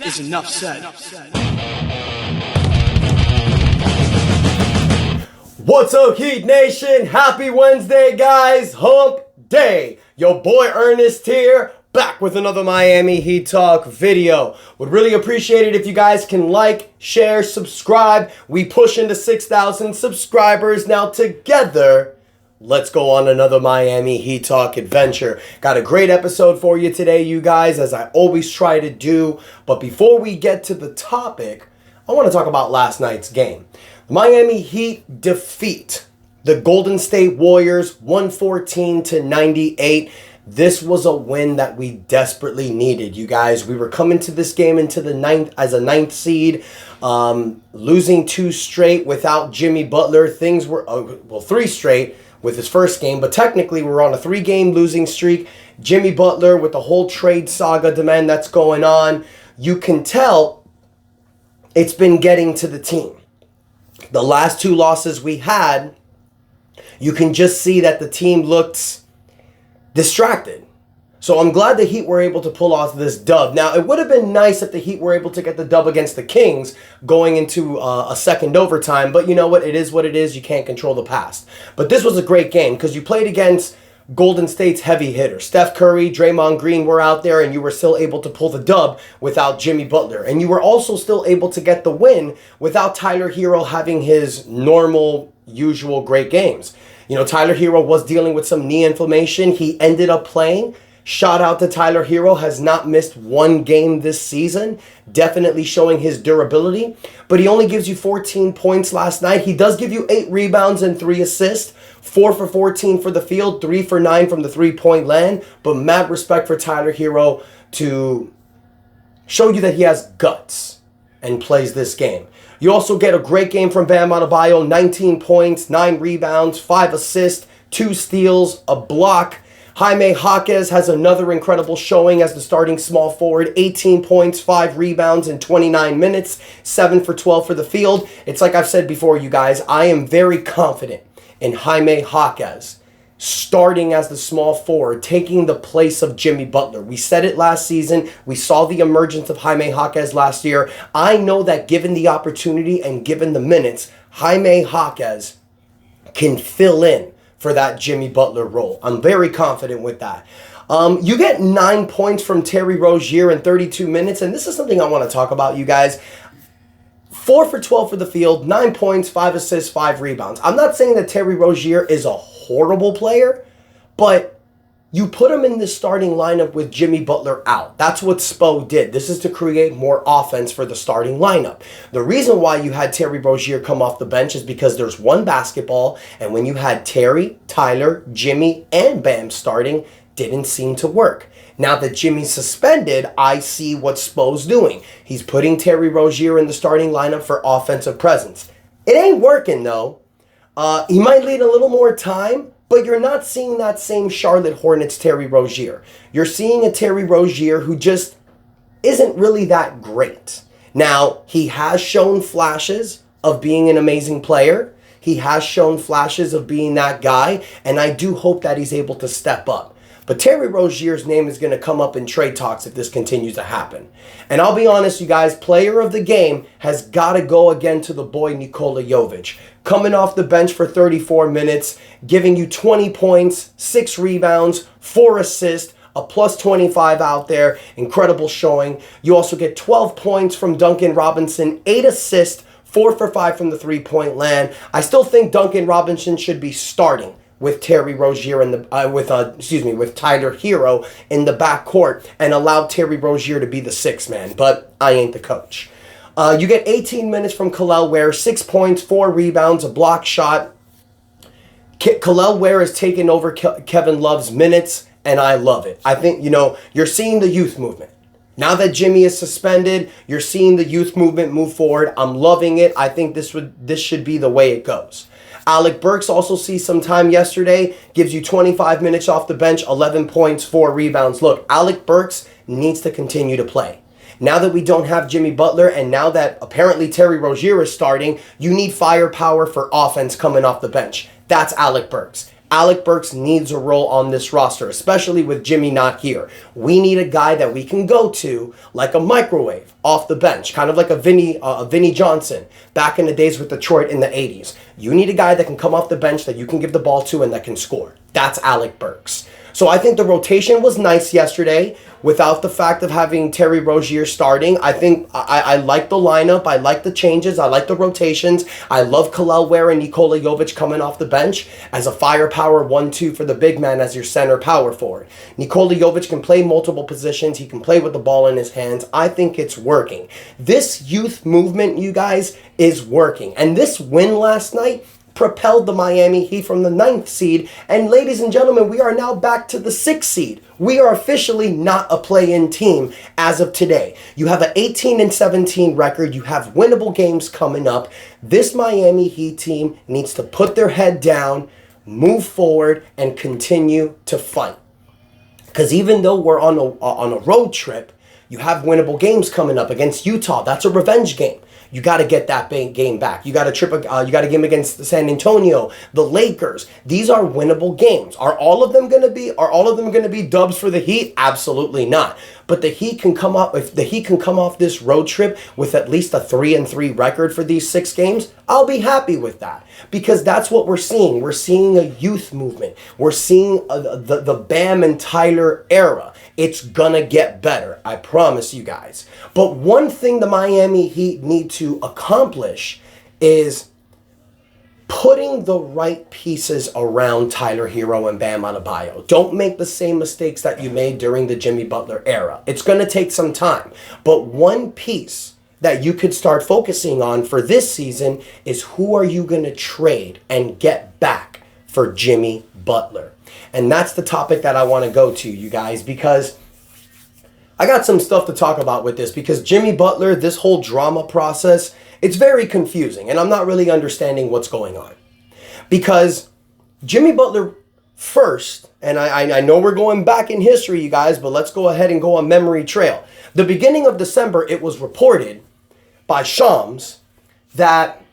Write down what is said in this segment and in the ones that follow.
is enough said. What's up, Heat Nation? Happy Wednesday, guys. Hump day. Your boy Ernest here, back with another Miami Heat Talk video. Would really appreciate it if you guys can like, share, subscribe. We push into 6,000 subscribers now together. Let's go on another Miami Heat Talk adventure. Got a great episode for you today, you guys, as I always try to do. But before we get to the topic, I want to talk about last night's game. The Miami Heat defeat the Golden State Warriors 114-98. This was a win that we desperately needed, you guys. We were coming to this game into the ninth seed, losing 2 straight without Jimmy Butler. Things were, 3 straight with his first game, but technically we're on a 3-game losing streak. Jimmy Butler with the whole trade saga demand that's going on. You can tell it's been getting to the team. The last 2 losses we had, you can just see that the team looked distracted. So I'm glad the Heat were able to pull off this dub. Now, it would have been nice if the Heat were able to get the dub against the Kings going into a second overtime. But you know what? It is what it is. You can't control the past. But this was a great game because you played against Golden State's heavy hitters. Steph Curry, Draymond Green were out there, and you were still able to pull the dub without Jimmy Butler. And you were also still able to get the win without Tyler Hero having his normal, usual great games. You know, Tyler Hero was dealing with some knee inflammation. He ended up playing. Shout out to Tyler Hero, has not missed 1 game this season, definitely showing his durability, but he only gives you 14 points last night. He does give you 8 rebounds and 3 assists, 4 for 14 for the field, 3 for 9 from the 3-point land, but mad respect for Tyler Hero to show you that he has guts and plays this game. You also get a great game from Bam Adebayo, 19 points, 9 rebounds, 5 assists, 2 steals, a block. Jaime Jaquez has another incredible showing as the starting small forward. 18 points, 5 rebounds in 29 minutes, 7 for 12 for the field. It's like I've said before, you guys, I am very confident in Jaime Jaquez starting as the small forward, taking the place of Jimmy Butler. We said it last season. We saw the emergence of Jaime Jaquez last year. I know that given the opportunity and given the minutes, Jaime Jaquez can fill in for that Jimmy Butler role. I'm very confident with that. You get 9 points from Terry Rozier in 32 minutes, and this is something I want to talk about, you guys. 4 for 12 for the field, 9 points, 5 assists, 5 rebounds. I'm not saying that Terry Rozier is a horrible player, but you put him in the starting lineup with Jimmy Butler out. That's what Spo did. This is to create more offense for the starting lineup. The reason why you had Terry Rozier come off the bench is because there's one basketball, and when you had Terry, Tyler, Jimmy, and Bam starting, didn't seem to work. Now that Jimmy's suspended, I see what Spo's doing. He's putting Terry Rozier in the starting lineup for offensive presence. It ain't working, though. He might need a little more time, but you're not seeing that same Charlotte Hornets Terry Rozier. You're seeing a Terry Rozier who just isn't really that great. Now, he has shown flashes of being an amazing player. He has shown flashes of being that guy, and I do hope that he's able to step up. But Terry Rozier's name is going to come up in trade talks if this continues to happen. And I'll be honest, you guys, player of the game has got to go again to the boy Nikola Jovic. Coming off the bench for 34 minutes, giving you 20 points, 6 rebounds, 4 assists, a plus 25 out there. Incredible showing. You also get 12 points from Duncan Robinson, 8 assists, 4 for 5 from the 3-point land. I still think Duncan Robinson should be starting with Terry Rozier in the with Tyler Hero in the backcourt and allow Terry Rozier to be the 6th man, but I ain't the coach. You get 18 minutes from Kel'el Ware, 6 points, 4 rebounds, a block shot. Kel'el Ware has taken over Kevin Love's minutes, and I love it. I think, you're seeing the youth movement. Now that Jimmy is suspended, you're seeing the youth movement move forward. I'm loving it. I think this should be the way it goes. Alec Burks also sees some time yesterday, gives you 25 minutes off the bench, 11 points, 4 rebounds. Look, Alec Burks needs to continue to play. Now that we don't have Jimmy Butler, and now that apparently Terry Rozier is starting, you need firepower for offense coming off the bench. That's Alec Burks. Alec Burks needs a role on this roster, especially with Jimmy not here. We need a guy that we can go to like a microwave off the bench, kind of like a Vinny Johnson back in the days with Detroit in the 80s. You need a guy that can come off the bench that you can give the ball to and that can score. That's Alec Burks. So I think the rotation was nice yesterday without the fact of having Terry Rozier starting. I think I like the lineup. I like the changes. I like the rotations. I love Kel'el Ware and Nikola Jovic coming off the bench as a firepower 1-2 for the big man as your center power forward. Nikola Jovic can play multiple positions. He can play with the ball in his hands. I think it's working. This youth movement, you guys, is working. And this win last night propelled the Miami Heat from the 9th seed. And ladies and gentlemen, we are now back to the 6th seed. We are officially not a play-in team as of today. You have an 18-17 record. You have winnable games coming up. This Miami Heat team needs to put their head down, move forward, and continue to fight. Because even though we're on a road trip, you have winnable games coming up against Utah. That's a revenge game. You got to get that game back. You got a game against San Antonio, the Lakers. These are winnable games. Are all of them going to be dubs for the Heat? Absolutely not. But the Heat can come up if the Heat can come off this road trip with at least a 3-3 record for these 6 games. I'll be happy with that because that's what we're seeing. We're seeing a youth movement. We're seeing the Bam and Tyler era. It's gonna get better. I promise you guys. But one thing the Miami Heat need to accomplish is putting the right pieces around Tyler Hero and Bam Adebayo. Don't make the same mistakes that you made during the Jimmy Butler era. It's going to take some time. But one piece that you could start focusing on for this season is who are you going to trade and get back for Jimmy Butler? And that's the topic that I want to go to, you guys, because I got some stuff to talk about with this because Jimmy Butler, this whole drama process, it's very confusing and I'm not really understanding what's going on. Because Jimmy Butler first, and I know we're going back in history, you guys, but let's go ahead and go on memory trail. The beginning of December, it was reported by Shams that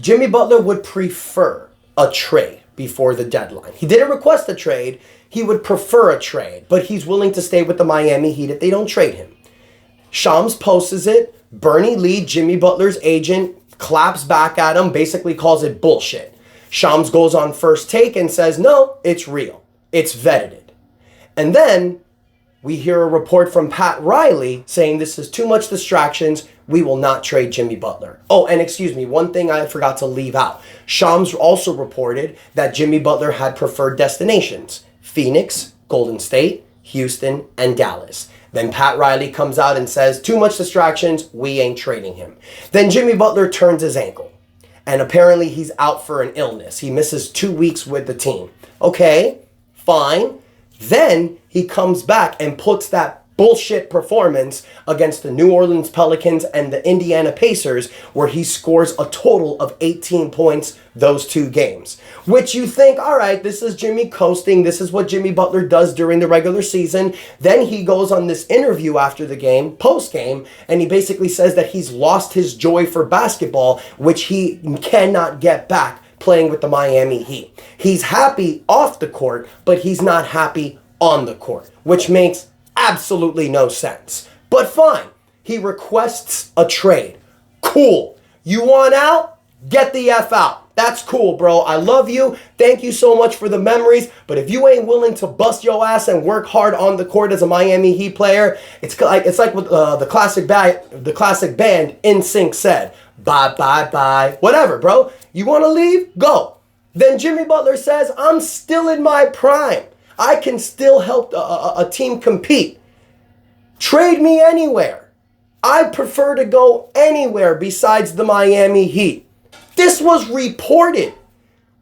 Jimmy Butler would prefer a trade before the deadline. He didn't request a trade. He would prefer a trade, but he's willing to stay with the Miami Heat if they don't trade him. Shams posts it. Bernie Lee, Jimmy Butler's agent, claps back at him, basically calls it bullshit. Shams goes on First Take and says, no, it's real. It's vetted. And then we hear a report from Pat Riley saying this is too much distractions. We will not trade Jimmy Butler. Oh, and excuse me, one thing I forgot to leave out. Shams also reported that Jimmy Butler had preferred destinations: Phoenix, Golden State, Houston, and Dallas. Then Pat Riley comes out and says, too much distractions, we ain't trading him. Then Jimmy Butler turns his ankle. And apparently he's out for an illness. He misses 2 weeks with the team. Okay, fine. Then he comes back and puts that bullshit performance against the New Orleans Pelicans and the Indiana Pacers, where he scores a total of 18 points those 2 games. Which you think, all right, this is Jimmy coasting. This is what Jimmy Butler does during the regular season. Then he goes on this interview after the game, post-game, and he basically says that he's lost his joy for basketball, which he cannot get back playing with the Miami Heat. He's happy off the court, but he's not happy on the court, which makes absolutely no sense. But fine, he requests a trade. Cool. You want out? Get the F out. That's cool, bro. I love you. Thank you so much for the memories. But if you ain't willing to bust your ass and work hard on the court as a Miami Heat player, it's like what the classic band NSYNC said. Bye, bye, bye. Whatever, bro. You want to leave? Go. Then Jimmy Butler says, I'm still in my prime. I can still help a team compete. Trade me anywhere. I prefer to go anywhere besides the Miami Heat. This was reported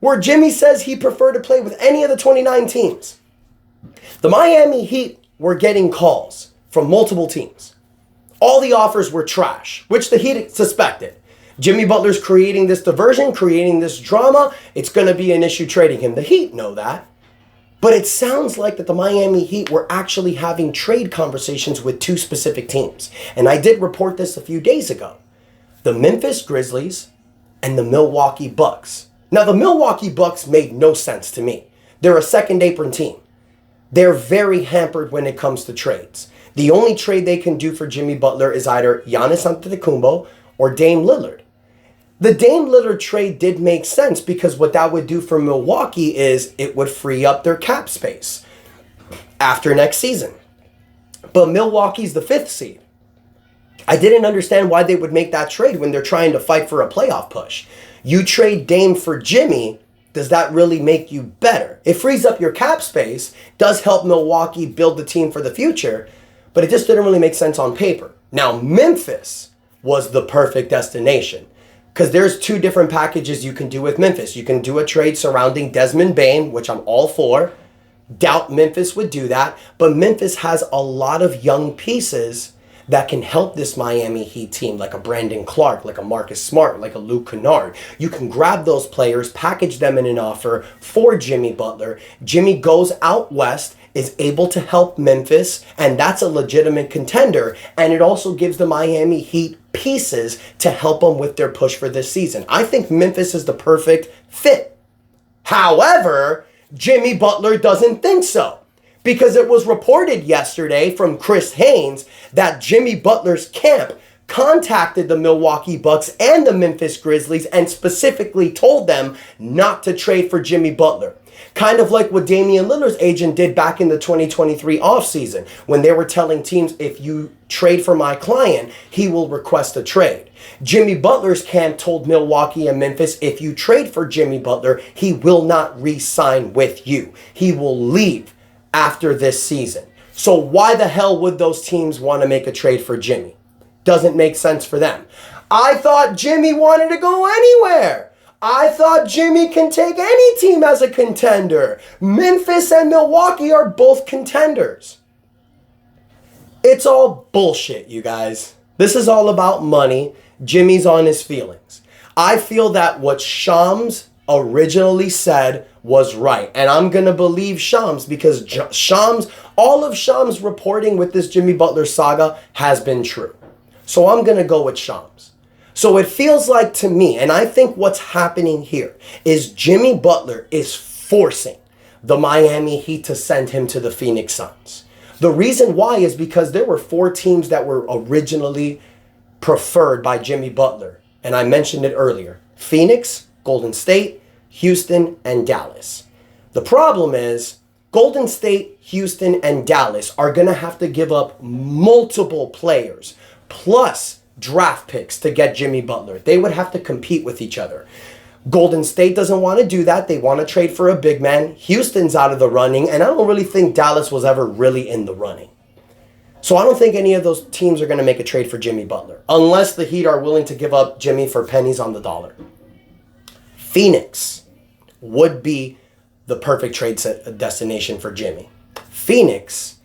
where Jimmy says he preferred to play with any of the 29 teams. The Miami Heat were getting calls from multiple teams. All the offers were trash, which the Heat suspected. Jimmy Butler's creating this diversion, creating this drama. It's going to be an issue trading him. The Heat know that. But it sounds like that the Miami Heat were actually having trade conversations with 2 specific teams. And I did report this a few days ago. The Memphis Grizzlies and the Milwaukee Bucks. Now, the Milwaukee Bucks made no sense to me They're a second apron team. They're very hampered when it comes to trades. The only trade they can do for Jimmy Butler is either Giannis Antetokounmpo or Dame Lillard. The Dame Lillard trade did make sense because what that would do for Milwaukee is it would free up their cap space after next season. But Milwaukee's the 5th seed. I didn't understand why they would make that trade when they're trying to fight for a playoff push. You trade Dame for Jimmy, does that really make you better? It frees up your cap space, does help Milwaukee build the team for the future, but it just didn't really make sense on paper. Now, Memphis was the perfect destination because there's 2 different packages you can do with Memphis. You can do a trade surrounding Desmond Bane, which I'm all for. Doubt Memphis would do that, but Memphis has a lot of young pieces that can help this Miami Heat team, like a Brandon Clark, like a Marcus Smart, like a Luke Kennard. You can grab those players, package them in an offer for Jimmy Butler. Jimmy goes out west, is able to help Memphis, and that's a legitimate contender. And it also gives the Miami Heat pieces to help them with their push for this season. I think Memphis is the perfect fit. However, Jimmy Butler doesn't think so. Because it was reported yesterday from Chris Haynes that Jimmy Butler's camp contacted the Milwaukee Bucks and the Memphis Grizzlies and specifically told them not to trade for Jimmy Butler. Kind of like what Damian Lillard's agent did back in the 2023 offseason when they were telling teams, if you trade for my client, he will request a trade. Jimmy Butler's camp told Milwaukee and Memphis, if you trade for Jimmy Butler, he will not re-sign with you. He will leave after this season. So why the hell would those teams want to make a trade for Jimmy? Doesn't make sense for them. I thought Jimmy wanted to go anywhere. I thought Jimmy can take any team as a contender. Memphis and Milwaukee are both contenders. It's all bullshit, you guys. This is all about money. Jimmy's on his feelings. I feel that what Shams originally said was right. And I'm going to believe Shams because Shams, all of Shams' reporting with this Jimmy Butler saga has been true. So I'm going to go with Shams. So it feels like to me, and I think what's happening here is Jimmy Butler is forcing the Miami Heat to send him to the Phoenix Suns. The reason why is because there were 4 teams that were originally preferred by Jimmy Butler. And I mentioned it earlier. Phoenix, Golden State, Houston, and Dallas. The problem is Golden State, Houston, and Dallas are going to have to give up multiple players plus draft picks to get Jimmy Butler. They would have to compete with each other. Golden State doesn't want to do that. They want to trade for a big man. Houston's out of the running, and I don't really think Dallas was ever really in the running. So I don't think any of those teams are going to make a trade for Jimmy Butler, unless the Heat are willing to give up Jimmy for pennies on the dollar. Phoenix would be the perfect trade destination for Jimmy. Phoenix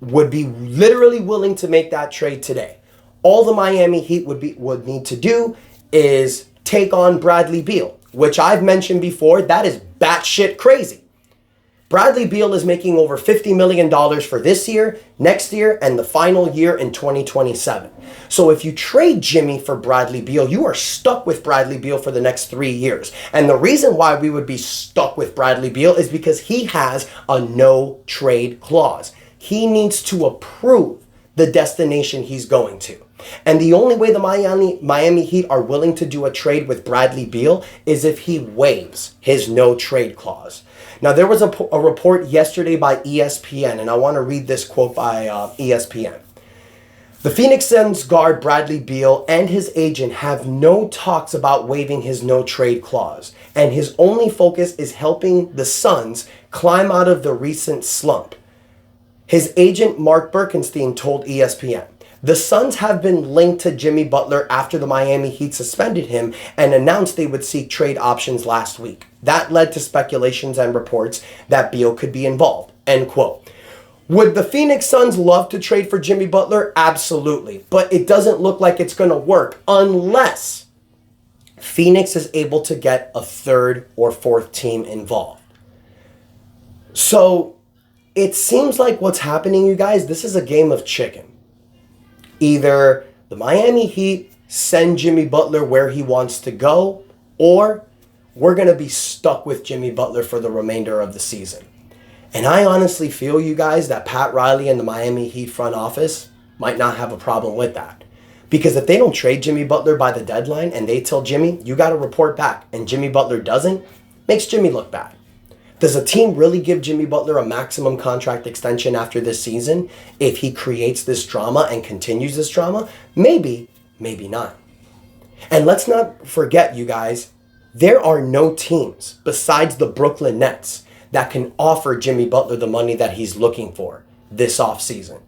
would be literally willing to make that trade today. All the Miami Heat would need to do is take on Bradley Beal, which I've mentioned before. That is batshit crazy. Bradley Beal is making over $50 million for this year, next year, and the final year in 2027. So if you trade Jimmy for Bradley Beal, you are stuck with Bradley Beal for the next 3 years. And the reason why we would be stuck with Bradley Beal is because he has a no trade clause. He needs to approve the destination he's going to. And the only way the Miami Heat are willing to do a trade with Bradley Beal is if he waives his no trade clause. Now, there was a report yesterday by ESPN, and I want to read this quote by ESPN. The Phoenix Suns guard Bradley Beal and his agent have no talks about waiving his no trade clause, and his only focus is helping the Suns climb out of the recent slump. His agent, Mark Birkenstein, told ESPN, the Suns have been linked to Jimmy Butler after the Miami Heat suspended him and announced they would seek trade options last week. That led to speculations and reports that Beal could be involved. End quote. Would the Phoenix Suns love to trade for Jimmy Butler? Absolutely. But it doesn't look like it's going to work unless Phoenix is able to get a 3rd or 4th team involved. So it seems like what's happening, you guys, this is a game of chicken. Either the Miami Heat send Jimmy Butler where he wants to go, or we're going to be stuck with Jimmy Butler for the remainder of the season. And I honestly feel, you guys, that Pat Riley and the Miami Heat front office might not have a problem with that. Because if they don't trade Jimmy Butler by the deadline and they tell Jimmy, you got to report back, and Jimmy Butler doesn't, makes Jimmy look bad. Does a team really give Jimmy Butler a maximum contract extension after this season if he creates this drama and continues this drama? Maybe, maybe not. And let's not forget, you guys, there are no teams besides the Brooklyn Nets that can offer Jimmy Butler the money that he's looking for this offseason.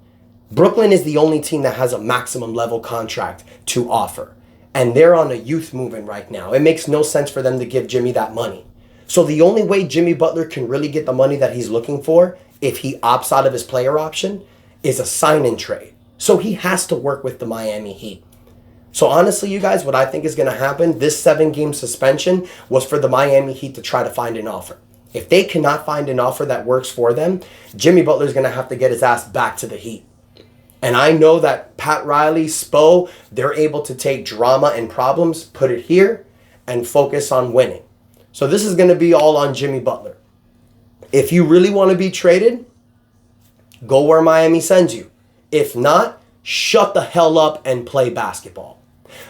Brooklyn is the only team that has a maximum level contract to offer. And they're on a youth movement right now. It makes no sense for them to give Jimmy that money. So the only way Jimmy Butler can really get the money that he's looking for, if he opts out of his player option, is a sign-and trade. So he has to work with the Miami Heat. So honestly, you guys, what I think is going to happen, this 7-game suspension was for the Miami Heat to try to find an offer. If they cannot find an offer that works for them, Jimmy Butler's going to have to get his ass back to the Heat. And I know that Pat Riley, Spo, they're able to take drama and problems, put it here, and focus on winning. So this is going to be all on Jimmy Butler. If you really want to be traded, go where Miami sends you. If not, shut the hell up and play basketball.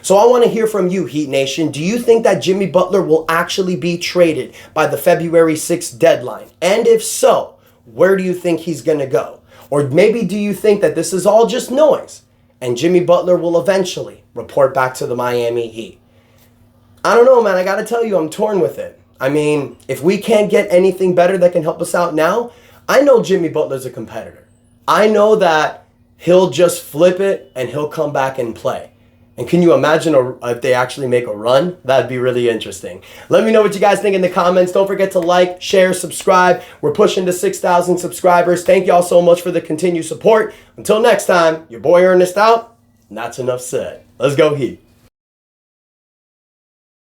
So I want to hear from you, Heat Nation. Do you think that Jimmy Butler will actually be traded by the February 6th deadline? And if so, where do you think he's going to go? Or maybe do you think that this is all just noise and Jimmy Butler will eventually report back to the Miami Heat? I don't know, man. I got to tell you, I'm torn with it. I mean, if we can't get anything better that can help us out now, I know Jimmy Butler's a competitor. I know that he'll just flip it and he'll come back and play. And can you imagine if they actually make a run? That'd be really interesting. Let me know what you guys think in the comments. Don't forget to like, share, subscribe. We're pushing to 6,000 subscribers. Thank y'all so much for the continued support. Until next time, your boy Ernest out. And that's enough said. Let's go Heat.